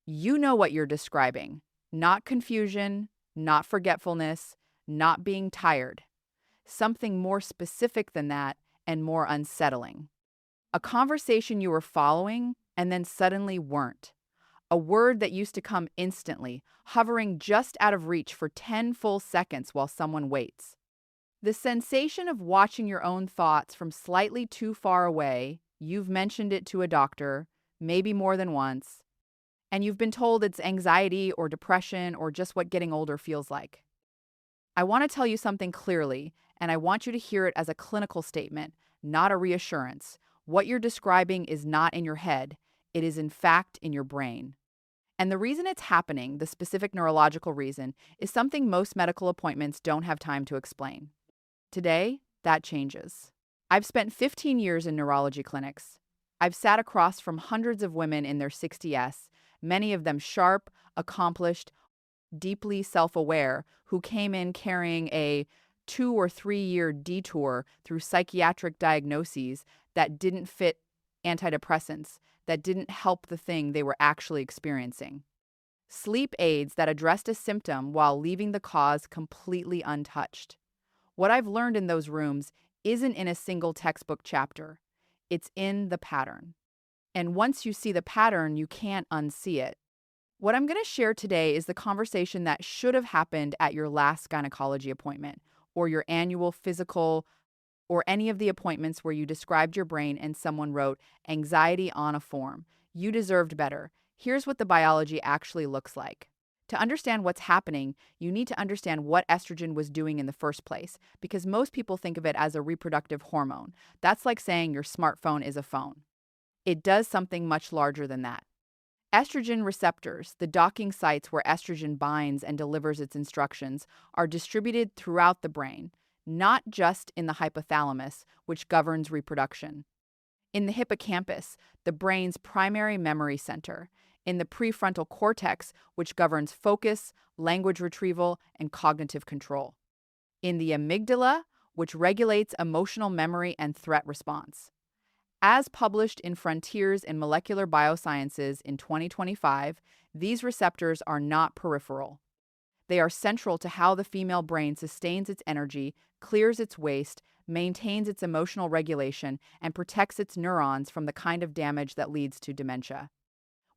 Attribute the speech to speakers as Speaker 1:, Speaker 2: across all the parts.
Speaker 1: You know what you're describing. Not confusion, not forgetfulness, not being tired. Something more specific than that and more unsettling. A conversation you were following and then suddenly weren't. A word that used to come instantly, hovering just out of reach for 10 full seconds while someone waits. The sensation of watching your own thoughts from slightly too far away, you've mentioned it to a doctor, maybe more than once, and you've been told it's anxiety or depression or just what getting older feels like. I want to tell you something clearly, and I want you to hear it as a clinical statement, not a reassurance. What you're describing is not in your head, it is in fact in your brain. And the reason it's happening, the specific neurological reason, is something most medical appointments don't have time to explain. Today, that changes. I've spent 15 years in neurology clinics. I've sat across from hundreds of women in their 60s, many of them sharp, accomplished, deeply self-aware, who came in carrying a 2 or 3 year detour through psychiatric diagnoses that didn't fit antidepressants, that didn't help the thing they were actually experiencing. Sleep aids that addressed a symptom while leaving the cause completely untouched. What I've learned in those rooms isn't in a single textbook chapter. It's in the pattern. And once you see the pattern, you can't unsee it. What I'm going to share today is the conversation that should have happened at your last gynecology appointment, or your annual physical, or any of the appointments where you described your brain and someone wrote anxiety on a form. You deserved better. Here's what the biology actually looks like. To understand what's happening, you need to understand what estrogen was doing in the first place, because most people think of it as a reproductive hormone. That's like saying your smartphone is a phone. It does something much larger than that. Estrogen receptors, the docking sites where estrogen binds and delivers its instructions, are distributed throughout the brain, not just in the hypothalamus, which governs reproduction. In the hippocampus, the brain's primary memory center. In the prefrontal cortex, which governs focus, language retrieval, and cognitive control. In the amygdala, which regulates emotional memory and threat response. As published in Frontiers in Molecular Biosciences in 2025, these receptors are not peripheral. They are central to how the female brain sustains its energy, clears its waste, maintains its emotional regulation, and protects its neurons from the kind of damage that leads to dementia.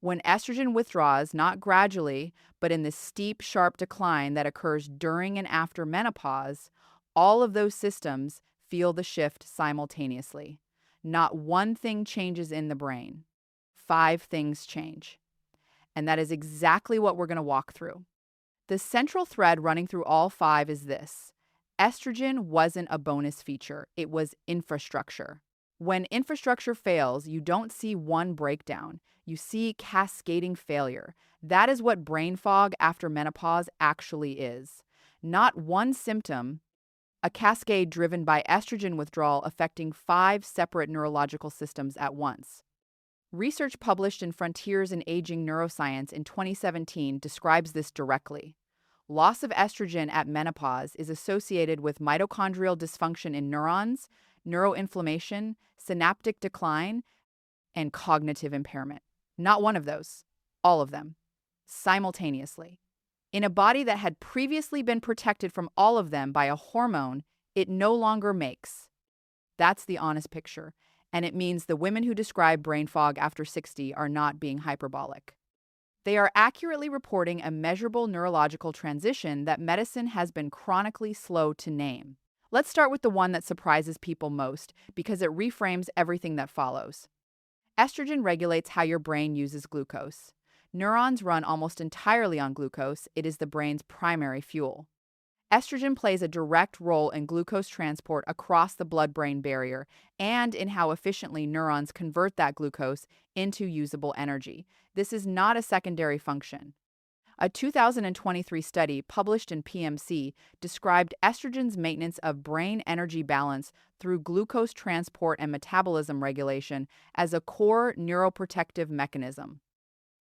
Speaker 1: When estrogen withdraws, not gradually, but in the steep, sharp decline that occurs during and after menopause, all of those systems feel the shift simultaneously. Not one thing changes in the brain. 5 things change. And that is exactly what we're going to walk through. The central thread running through all 5 is this. Estrogen wasn't a bonus feature. It was infrastructure. When infrastructure fails, you don't see one breakdown. You see cascading failure. That is what brain fog after menopause actually is. Not one symptom, a cascade driven by estrogen withdrawal affecting 5 separate neurological systems at once. Research published in Frontiers in Aging Neuroscience in 2017 describes this directly. Loss of estrogen at menopause is associated with mitochondrial dysfunction in neurons, neuroinflammation, synaptic decline, and cognitive impairment. Not one of those, all of them, simultaneously. In a body that had previously been protected from all of them by a hormone it no longer makes. That's the honest picture, and it means the women who describe brain fog after 60 are not being hyperbolic. They are accurately reporting a measurable neurological transition that medicine has been chronically slow to name. Let's start with the one that surprises people most, because it reframes everything that follows. Estrogen regulates how your brain uses glucose. Neurons run almost entirely on glucose. It is the brain's primary fuel. Estrogen plays a direct role in glucose transport across the blood-brain barrier and in how efficiently neurons convert that glucose into usable energy. This is not a secondary function. A 2023 study published in PMC described estrogen's maintenance of brain energy balance through glucose transport and metabolism regulation as a core neuroprotective mechanism.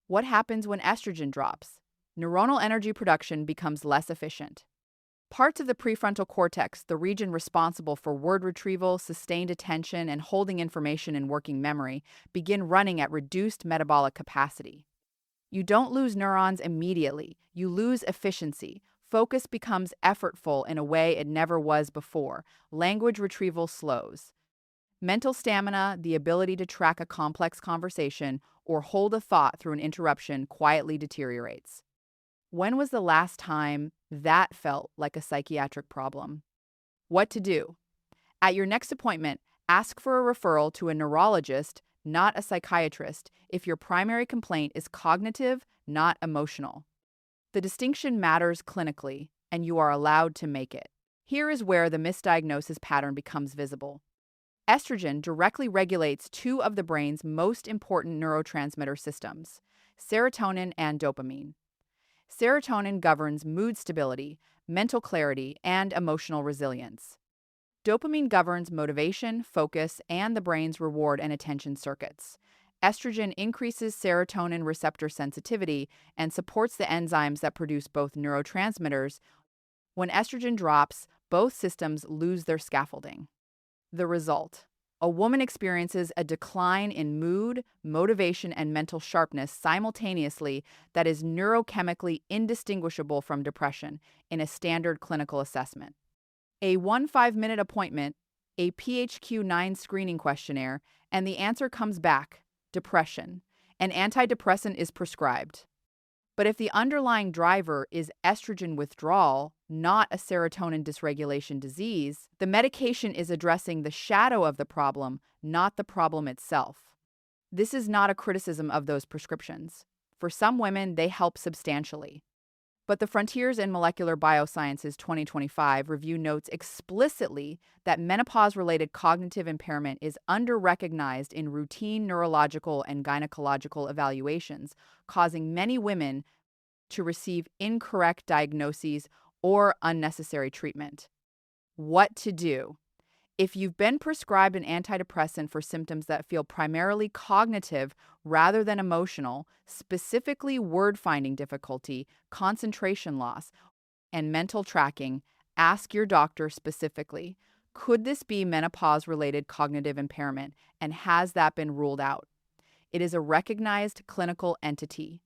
Speaker 1: What happens when estrogen drops? Neuronal energy production becomes less efficient. Parts of the prefrontal cortex, the region responsible for word retrieval, sustained attention, and holding information in working memory, begin running at reduced metabolic capacity. You don't lose neurons immediately, you lose efficiency. Focus becomes effortful in a way it never was before. Language retrieval slows. Mental stamina, the ability to track a complex conversation or hold a thought through an interruption, quietly deteriorates. When was the last time that felt like a psychiatric problem? What to do? At your next appointment, ask for a referral to a neurologist, not a psychiatrist, if your primary complaint is cognitive, not emotional. The distinction matters clinically, and you are allowed to make it. Here is where the misdiagnosis pattern becomes visible. Estrogen directly regulates two of the brain's most important neurotransmitter systems, serotonin and dopamine. Serotonin governs mood stability, mental clarity, and emotional resilience. Dopamine governs motivation, focus, and the brain's reward and attention circuits. Estrogen increases serotonin receptor sensitivity and supports the enzymes that produce both neurotransmitters. When estrogen drops, both systems lose their scaffolding. The result: a woman experiences a decline in mood, motivation, and mental sharpness simultaneously that is neurochemically indistinguishable from depression in a standard clinical assessment. A 1 5-minute appointment, a PHQ-9 screening questionnaire, and the answer comes back: depression. An antidepressant is prescribed. But if the underlying driver is estrogen withdrawal, not a serotonin dysregulation disease, the medication is addressing the shadow of the problem, not the problem itself. This is not a criticism of those prescriptions. For some women, they help substantially. But the Frontiers in Molecular Biosciences 2025 review notes explicitly that menopause-related cognitive impairment is under-recognized in routine neurological and gynecological evaluations, causing many women to receive incorrect diagnoses or unnecessary treatment. What to do? If you've been prescribed an antidepressant for symptoms that feel primarily cognitive rather than emotional, specifically word-finding difficulty, concentration loss, and mental tracking, ask your doctor specifically, could this be menopause-related cognitive impairment, and has that been ruled out? It is a recognized clinical entity.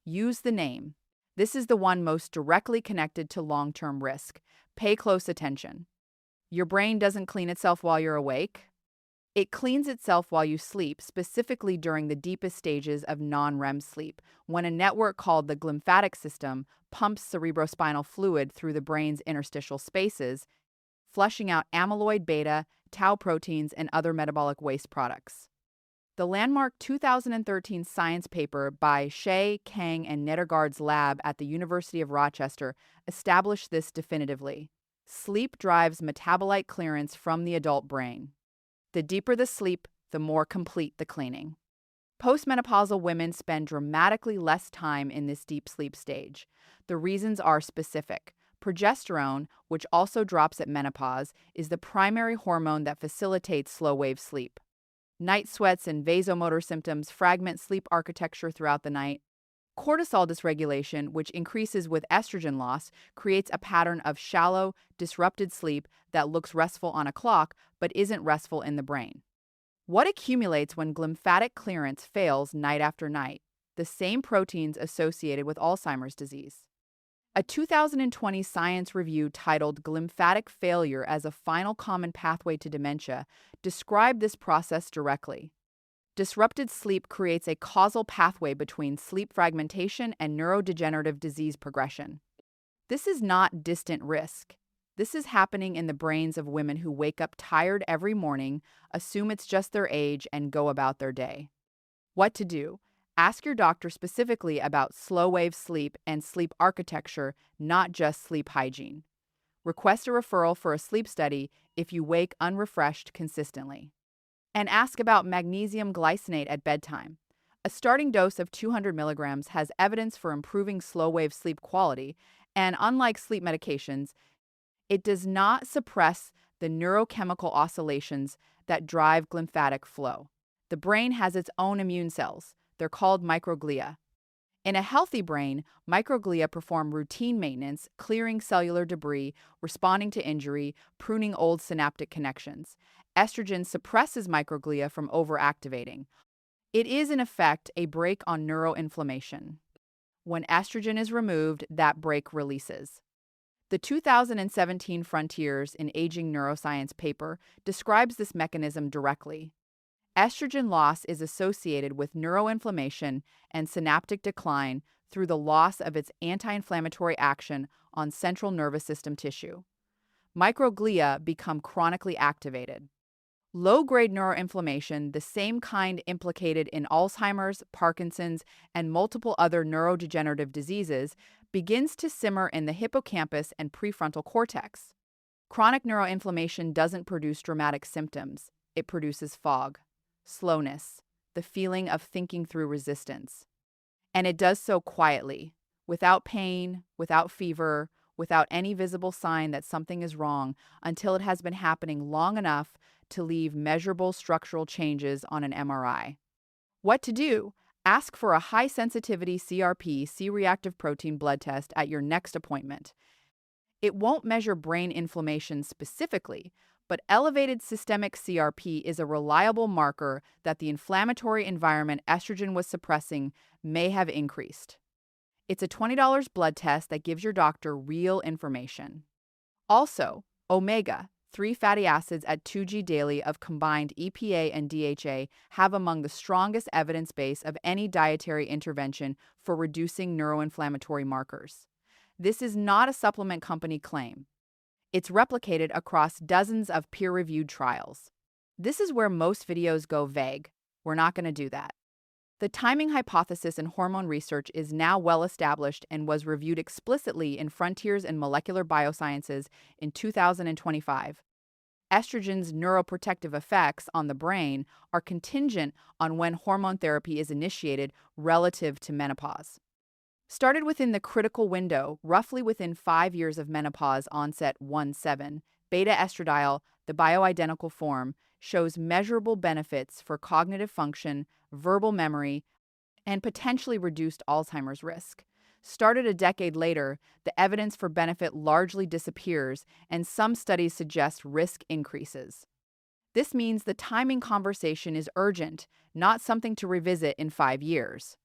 Speaker 1: Use the name. This is the one most directly connected to long-term risk. Pay close attention. Your brain doesn't clean itself while you're awake. It cleans itself while you sleep, specifically during the deepest stages of non-REM sleep, when a network called the glymphatic system pumps cerebrospinal fluid through the brain's interstitial spaces, flushing out amyloid beta, tau proteins, and other metabolic waste products. The landmark 2013 science paper by Shea, Kang, and Nedergaard's lab at the University of Rochester established this definitively. Sleep drives metabolite clearance from the adult brain. The deeper the sleep, the more complete the cleaning. Postmenopausal women spend dramatically less time in this deep sleep stage. The reasons are specific. Progesterone, which also drops at menopause, is the primary hormone that facilitates slow-wave sleep. Night sweats and vasomotor symptoms fragment sleep architecture throughout the night. Cortisol dysregulation, which increases with estrogen loss, creates a pattern of shallow, disrupted sleep that looks restful on a clock but isn't restful in the brain. What accumulates when glymphatic clearance fails night after night? The same proteins associated with Alzheimer's disease. A 2020 science review titled "Glymphatic Failure as a Final Common Pathway to Dementia" described this process directly. Disrupted sleep creates a causal pathway between sleep fragmentation and neurodegenerative disease progression. This is not distant risk. This is happening in the brains of women who wake up tired every morning, assume it's just their age, and go about their day. What to do? Ask your doctor specifically about slow-wave sleep and sleep architecture, not just sleep hygiene. Request a referral for a sleep study if you wake unrefreshed consistently. And ask about magnesium glycinate at bedtime. A starting dose of 200 milligrams has evidence for improving slow-wave sleep quality, and unlike sleep medications, it does not suppress the neurochemical oscillations that drive glymphatic flow. The brain has its own immune cells. They're called microglia. In a healthy brain, microglia perform routine maintenance, clearing cellular debris, responding to injury, pruning old synaptic connections. Estrogen suppresses microglia from overactivating. It is, in effect, a brake on neuroinflammation. When estrogen is removed, that brake releases. The 2017 Frontiers in Aging Neuroscience paper describes this mechanism directly. Estrogen loss is associated with neuroinflammation and synaptic decline through the loss of its anti-inflammatory action on central nervous system tissue. Microglia become chronically activated. Low-grade neuroinflammation, the same kind implicated in Alzheimer's, Parkinson's, and multiple other neurodegenerative diseases, begins to simmer in the hippocampus and prefrontal cortex. Chronic neuroinflammation doesn't produce dramatic symptoms. It produces fog, slowness, the feeling of thinking through resistance. And it does so quietly, without pain, without fever, without any visible sign that something is wrong, until it has been happening long enough to leave measurable structural changes on an MRI. What to do? Ask for a high-sensitivity CRP, C-reactive protein blood test at your next appointment. It won't measure brain inflammation specifically, but elevated systemic CRP is a reliable marker that the inflammatory environment estrogen was suppressing may have increased. It's a $20 blood test that gives your doctor real information. Also, omega-3 fatty acids at 2G daily of combined EPA and DHA have among the strongest evidence base of any dietary intervention for reducing neuroinflammatory markers. This is not a supplement company claim. It's replicated across dozens of peer-reviewed trials. This is where most videos go vague. We're not going to do that. The timing hypothesis in hormone research is now well established and was reviewed explicitly in Frontiers in Molecular Biosciences in 2025. Estrogen's neuroprotective effects on the brain are contingent on when hormone therapy is initiated relative to menopause. Started within the critical window, roughly within 5 years of menopause onset 1-7, beta-estradiol, the bioidentical form, shows measurable benefits for cognitive function, verbal memory, and potentially reduced Alzheimer's risk. Started a decade later, the evidence for benefit largely disappears, and some studies suggest risk increases. This means the timing conversation is urgent, not something to revisit in 5 years.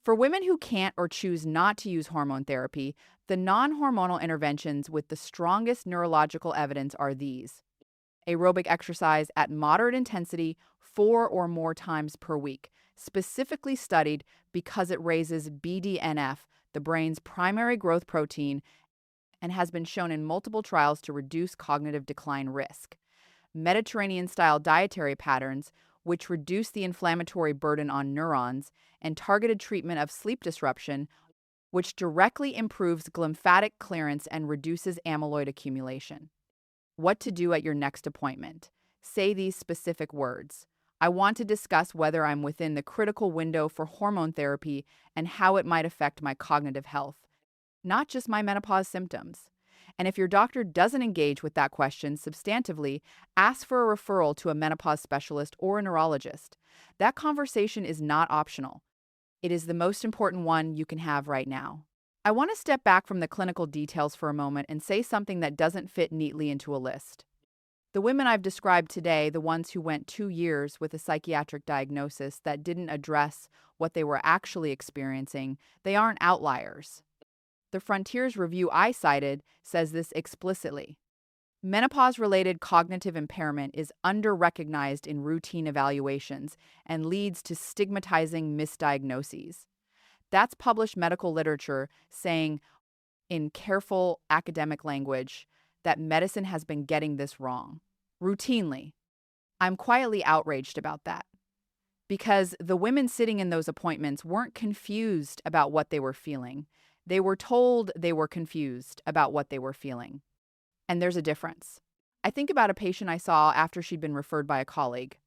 Speaker 1: For women who can't or choose not to use hormone therapy, the non-hormonal interventions with the strongest neurological evidence are these: aerobic exercise at moderate intensity 4 or more times per week, specifically studied because it raises BDNF, the brain's primary growth protein, and has been shown in multiple trials to reduce cognitive decline risk. Mediterranean-style dietary patterns, which reduce the inflammatory burden on neurons, and targeted treatment of sleep disruption, which directly improves glymphatic clearance and reduces amyloid accumulation. What to do at your next appointment. Say these specific words. I want to discuss whether I'm within the critical window for hormone therapy and how it might affect my cognitive health, not just my menopause symptoms. And if your doctor doesn't engage with that question substantively, ask for a referral to a menopause specialist or a neurologist. That conversation is not optional. It is the most important one you can have right now. I want to step back from the clinical details for a moment and say something that doesn't fit neatly into a list. The women I've described today, the ones who went 2 years with a psychiatric diagnosis that didn't address what they were actually experiencing, they aren't outliers. The Frontiers review I cited says this explicitly. Menopause-related cognitive impairment is under-recognized in routine evaluations and leads to stigmatizing misdiagnoses. That's published medical literature saying, in careful academic language, that medicine has been getting this wrong. Routinely. I'm quietly outraged about that. Because the women sitting in those appointments weren't confused about what they were feeling. They were told they were confused about what they were feeling. And there's a difference. I think about a patient I saw after she'd been referred by a colleague.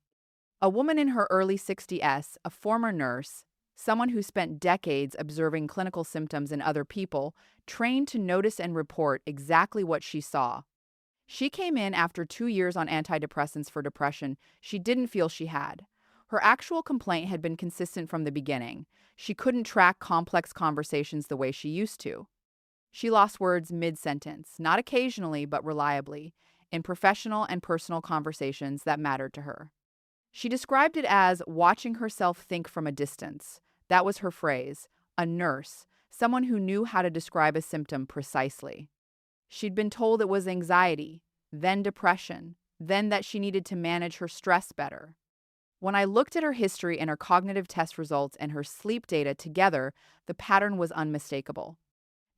Speaker 1: A woman in her early 60s, a former nurse, someone who spent decades observing clinical symptoms in other people, trained to notice and report exactly what she saw. She came in after 2 years on antidepressants for depression she didn't feel she had. Her actual complaint had been consistent from the beginning. She couldn't track complex conversations the way she used to. She lost words mid-sentence, not occasionally but reliably, in professional and personal conversations that mattered to her. She described it as watching herself think from a distance. That was her phrase, a nurse, someone who knew how to describe a symptom precisely. She'd been told it was anxiety, then depression, then that she needed to manage her stress better. When I looked at her history and her cognitive test results and her sleep data together, the pattern was unmistakable.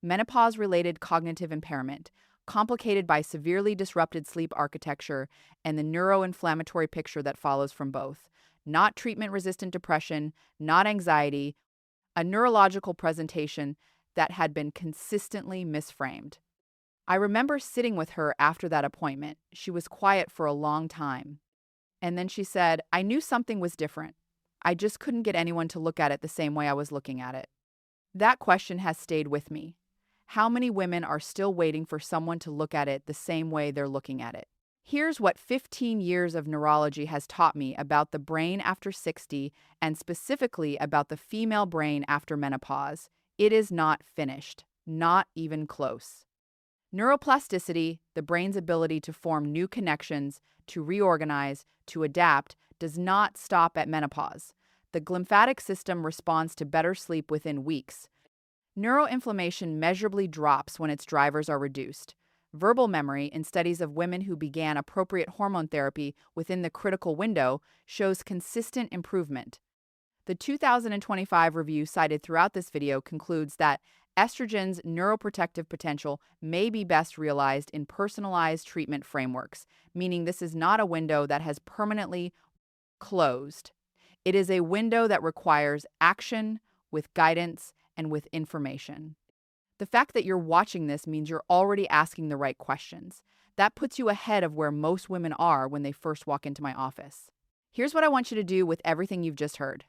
Speaker 1: Menopause-related cognitive impairment, complicated by severely disrupted sleep architecture and the neuroinflammatory picture that follows from both. Not treatment-resistant depression, not anxiety, a neurological presentation that had been consistently misframed. I remember sitting with her after that appointment. She was quiet for a long time. And then she said, I knew something was different. I just couldn't get anyone to look at it the same way I was looking at it. That question has stayed with me. How many women are still waiting for someone to look at it the same way they're looking at it? Here's what 15 years of neurology has taught me about the brain after 60 and specifically about the female brain after menopause. It is not finished, not even close. Neuroplasticity, the brain's ability to form new connections, to reorganize, to adapt, does not stop at menopause. The glymphatic system responds to better sleep within weeks. Neuroinflammation measurably drops when its drivers are reduced. Verbal memory, in studies of women who began appropriate hormone therapy within the critical window, shows consistent improvement. The 2025 review cited throughout this video concludes that estrogen's neuroprotective potential may be best realized in personalized treatment frameworks, meaning this is not a window that has permanently closed. It is a window that requires action with guidance and with information. The fact that you're watching this means you're already asking the right questions. That puts you ahead of where most women are when they first walk into my office. Here's what I want you to do with everything you've just heard.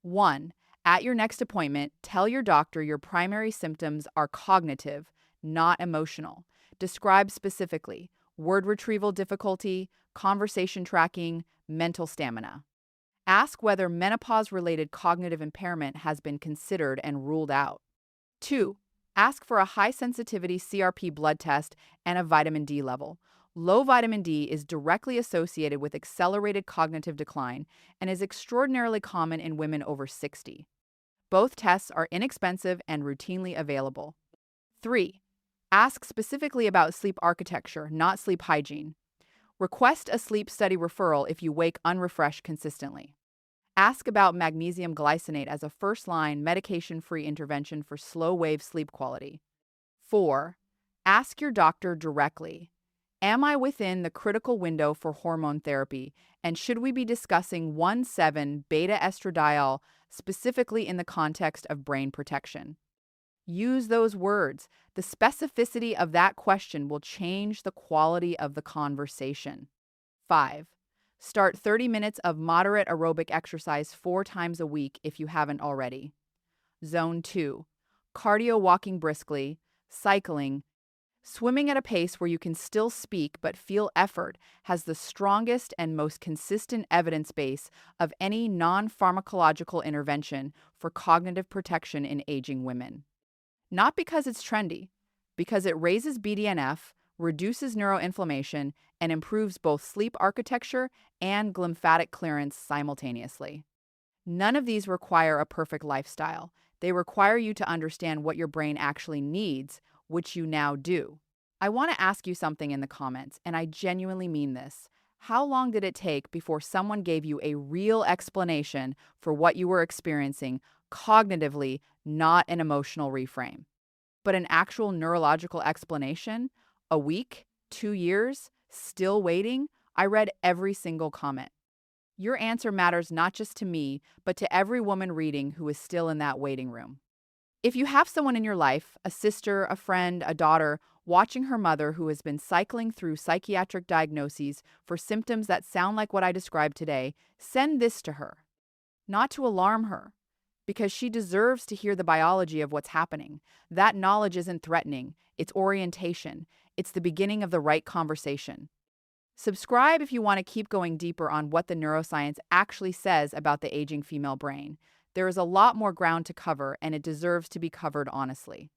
Speaker 1: 1. At your next appointment, tell your doctor your primary symptoms are cognitive, not emotional. Describe specifically word retrieval difficulty, conversation tracking, mental stamina. Ask whether menopause-related cognitive impairment has been considered and ruled out. 2. Ask for a high-sensitivity CRP blood test and a vitamin D level. Low vitamin D is directly associated with accelerated cognitive decline and is extraordinarily common in women over 60. Both tests are inexpensive and routinely available. 3. Ask specifically about sleep architecture, not sleep hygiene. Request a sleep study referral if you wake unrefreshed consistently. Ask about magnesium glycinate as a first-line medication-free intervention for slow-wave sleep quality. 4. Ask your doctor directly. Am I within the critical window for hormone therapy, and should we be discussing 1,7-beta-estradiol specifically in the context of brain protection? Use those words. The specificity of that question will change the quality of the conversation. 5. Start 30 minutes of moderate aerobic exercise 4 times a week if you haven't already. Zone 2. Cardio, walking briskly, cycling, swimming at a pace where you can still speak but feel effort has the strongest and most consistent evidence base of any non-pharmacological intervention for cognitive protection in aging women. Not because it's trendy, because it raises BDNF, reduces neuroinflammation, and improves both sleep architecture and glymphatic clearance simultaneously. None of these require a perfect lifestyle. They require you to understand what your brain actually needs, which you now do. I want to ask you something in the comments, and I genuinely mean this. How long did it take before someone gave you a real explanation for what you were experiencing cognitively, not an emotional reframe, but an actual neurological explanation? A week? 2 years? Still waiting? I read every single comment. Your answer matters not just to me, but to every woman reading who is still in that waiting room. If you have someone in your life, a sister, a friend, a daughter, watching her mother who has been cycling through psychiatric diagnoses for symptoms that sound like what I described today, send this to her. Not to alarm her, because she deserves to hear the biology of what's happening. That knowledge isn't threatening, it's orientation. It's the beginning of the right conversation. Subscribe if you want to keep going deeper on what the neuroscience actually says about the aging female brain. There is a lot more ground to cover, and it deserves to be covered honestly.